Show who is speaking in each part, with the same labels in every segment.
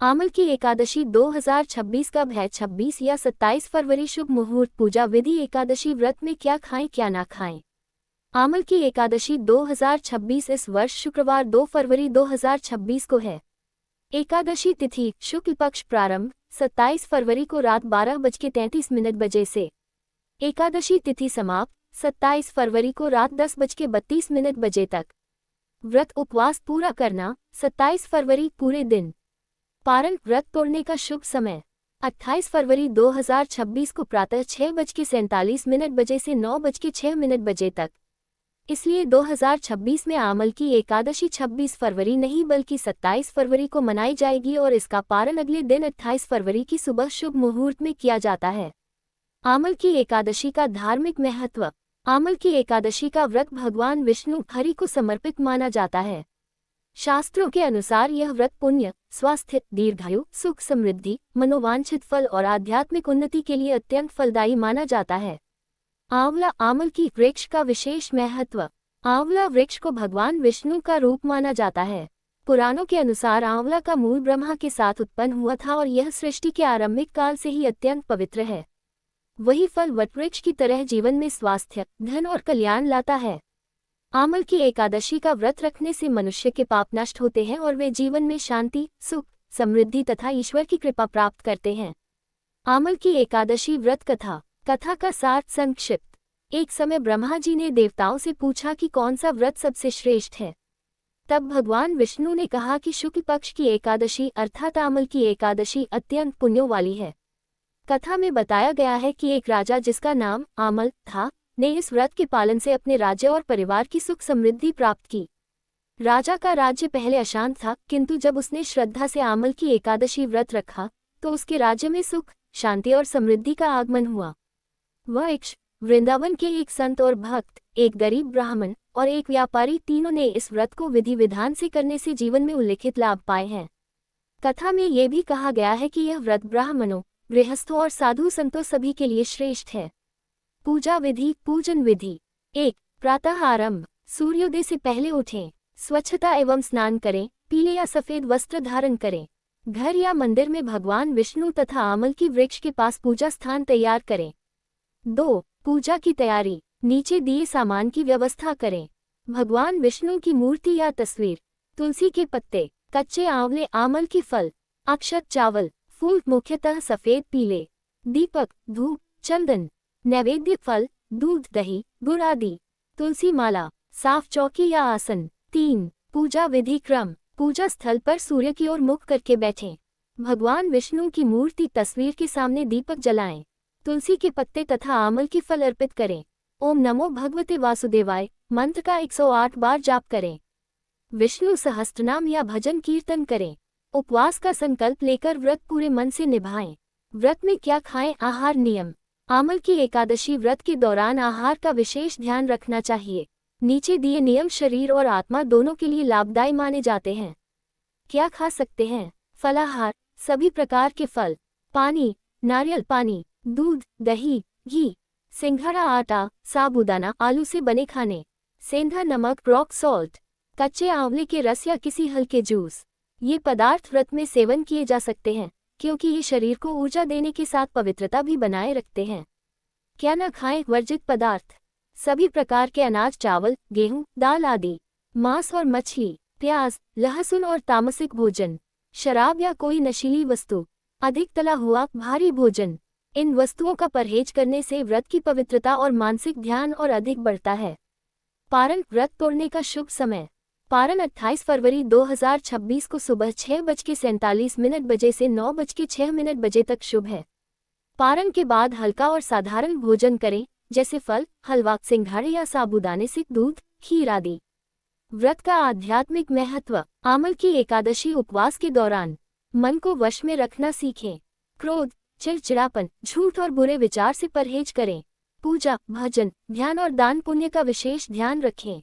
Speaker 1: आमल की एकादशी 2026 कब है? 26 या 27 फरवरी। शुभ मुहूर्त, पूजा विधि। एकादशी व्रत में क्या खाएं क्या ना खाएं। आमल की एकादशी 2026 इस वर्ष शुक्रवार 2 फरवरी 2026 को है। एकादशी तिथि शुक्ल पक्ष प्रारंभ 27 फरवरी को रात 12:33 से। एकादशी तिथि समाप्त 27 फरवरी को रात 10:32 तक। व्रत उपवास पूरा करना 27 फरवरी पूरे दिन। पारण व्रत तोड़ने का शुभ समय 28 फरवरी 2026 को प्रातः 6:47 से 9:06 तक। इसलिए 2026 में आमल की एकादशी 26 फरवरी नहीं बल्कि 27 फरवरी को मनाई जाएगी और इसका पारण अगले दिन 28 फरवरी की सुबह शुभ मुहूर्त में किया जाता है। आमल की एकादशी का धार्मिक महत्व। आमल की एकादशी का व्रत भगवान विष्णु हरि को समर्पित माना जाता है। शास्त्रों के अनुसार यह व्रत पुण्य, स्वास्थ्य, दीर्घायु, सुख समृद्धि, मनोवांछित फल और आध्यात्मिक उन्नति के लिए अत्यंत फलदायी माना जाता है। आंवला। आमल की वृक्ष का विशेष महत्व। आंवला वृक्ष को भगवान विष्णु का रूप माना जाता है। पुराणों के अनुसार आंवला का मूल ब्रह्मा के साथ उत्पन्न हुआ था और यह सृष्टि के आरंभिक काल से ही अत्यंत पवित्र है। वही फल वटवृक्ष की तरह जीवन में स्वास्थ्य, धन और कल्याण लाता है। आमल की एकादशी का व्रत रखने से मनुष्य के पाप नष्ट होते हैं और वे जीवन में शांति, सुख, समृद्धि तथा ईश्वर की कृपा प्राप्त करते हैं। आमल की एकादशी व्रत कथा। कथा का सार संक्षिप्त। एक समय ब्रह्मा जी ने देवताओं से पूछा कि कौन सा व्रत सबसे श्रेष्ठ है। तब भगवान विष्णु ने कहा कि शुक्ल पक्ष की एकादशी अर्थात आमल की एकादशी अत्यंत पुण्यों वाली है। कथा में बताया गया है कि एक राजा जिसका नाम आमल था ने इस व्रत के पालन से अपने राज्य और परिवार की सुख समृद्धि प्राप्त की। राजा का राज्य पहले अशांत था, किंतु जब उसने श्रद्धा से आमल की एकादशी व्रत रखा तो उसके राज्य में सुख, शांति और समृद्धि का आगमन हुआ। वह वृंदावन के एक संत और भक्त, एक गरीब ब्राह्मण और एक व्यापारी, तीनों ने इस व्रत को विधि विधान से करने से जीवन में उल्लिखित लाभ पाए हैं। कथा में ये भी कहा गया है कि यह व्रत ब्राह्मणों, गृहस्थों और साधु संतों सभी के लिए श्रेष्ठ है। पूजा विधि। पूजन विधि। 1. प्रातः आरंभ। सूर्योदय से पहले उठें। स्वच्छता एवं स्नान करें। पीले या सफेद वस्त्र धारण करें। घर या मंदिर में भगवान विष्णु तथा आमल की वृक्ष के पास पूजा स्थान तैयार करें। 2. पूजा की तैयारी। नीचे दिए सामान की व्यवस्था करें। भगवान विष्णु की मूर्ति या तस्वीर, तुलसी के पत्ते, कच्चे आंवले, आमल की फल, अक्षत, चावल, फूल मुख्यतः सफेद पीले, दीपक, धूप, चंदन, नैवेद्य, फल, दूध, दही, गुड़ आदि, तुलसी माला, साफ चौकी या आसन। 3. पूजा विधि क्रम। पूजा स्थल पर सूर्य की ओर मुख करके बैठें। भगवान विष्णु की मूर्ति, तस्वीर के सामने दीपक जलाएं। तुलसी के पत्ते तथा आमल की फल अर्पित करें। ओम नमो भगवते वासुदेवाय मंत्र का 108 बार जाप करें। विष्णु सहस्त्रनाम या भजन कीर्तन करें। उपवास का संकल्प लेकर व्रत पूरे मन से निभाएं। व्रत में क्या खाएं। आहार नियम। आमल की एकादशी व्रत के दौरान आहार का विशेष ध्यान रखना चाहिए। नीचे दिए नियम शरीर और आत्मा दोनों के लिए लाभदायी माने जाते हैं। क्या खा सकते हैं। फलाहार, सभी प्रकार के फल, पानी, नारियल पानी, दूध, दही, घी, सिंघाड़ा, आटा, साबूदाना, आलू से बने खाने, सेंधा नमक, रॉक सॉल्ट, कच्चे आंवले के रस या किसी हल्के जूस। ये पदार्थ व्रत में सेवन किए जा सकते हैं क्योंकि ये शरीर को ऊर्जा देने के साथ पवित्रता भी बनाए रखते हैं। क्या न खाएं। वर्जित पदार्थ। सभी प्रकार के अनाज, चावल, गेहूं, दाल आदि, मांस और मछली, प्याज, लहसुन और तामसिक भोजन, शराब या कोई नशीली वस्तु, अधिक तला हुआ, भारी भोजन। इन वस्तुओं का परहेज करने से व्रत की पवित्रता और मानसिक ध्यान और अधिक बढ़ता है। पारण व्रत तोड़ने का शुभ समय। पारण 28 फरवरी 2026 को सुबह 6:47 से 9:06 तक शुभ है। पारण के बाद हल्का और साधारण भोजन करें, जैसे फल, हलवा, सिंघाड़े या साबूदाने से दूध, खीर आदि। व्रत का आध्यात्मिक महत्व। आमल की एकादशी उपवास के दौरान मन को वश में रखना सीखें। क्रोध, चिड़चिड़ापन, झूठ और बुरे विचार से परहेज करें। पूजा, भजन, ध्यान और दान पुण्य का विशेष ध्यान रखें।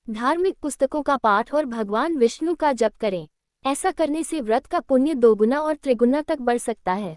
Speaker 1: धार्मिक पुस्तकों का पाठ और भगवान विष्णु का जप करें। ऐसा करने से व्रत का पुण्य दोगुना और त्रिगुना तक बढ़ सकता है।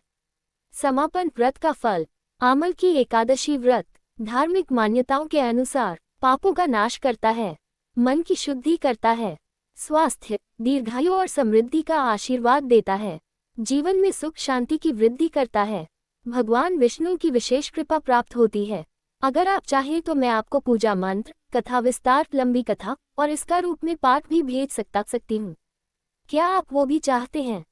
Speaker 1: समापन। व्रत का फल। आमल की एकादशी व्रत धार्मिक मान्यताओं के अनुसार पापों का नाश करता है, मन की शुद्धि करता है, स्वास्थ्य, दीर्घायु और समृद्धि का आशीर्वाद देता है। जीवन में सुख शांति की वृद्धि करता है। भगवान विष्णु की विशेष कृपा प्राप्त होती है। अगर आप चाहें तो मैं आपको पूजा मंत्र, कथा विस्तार, लंबी कथा और इसका रूप में पाठ भी भेज सकती हूँ। क्या आप वो भी चाहते हैं?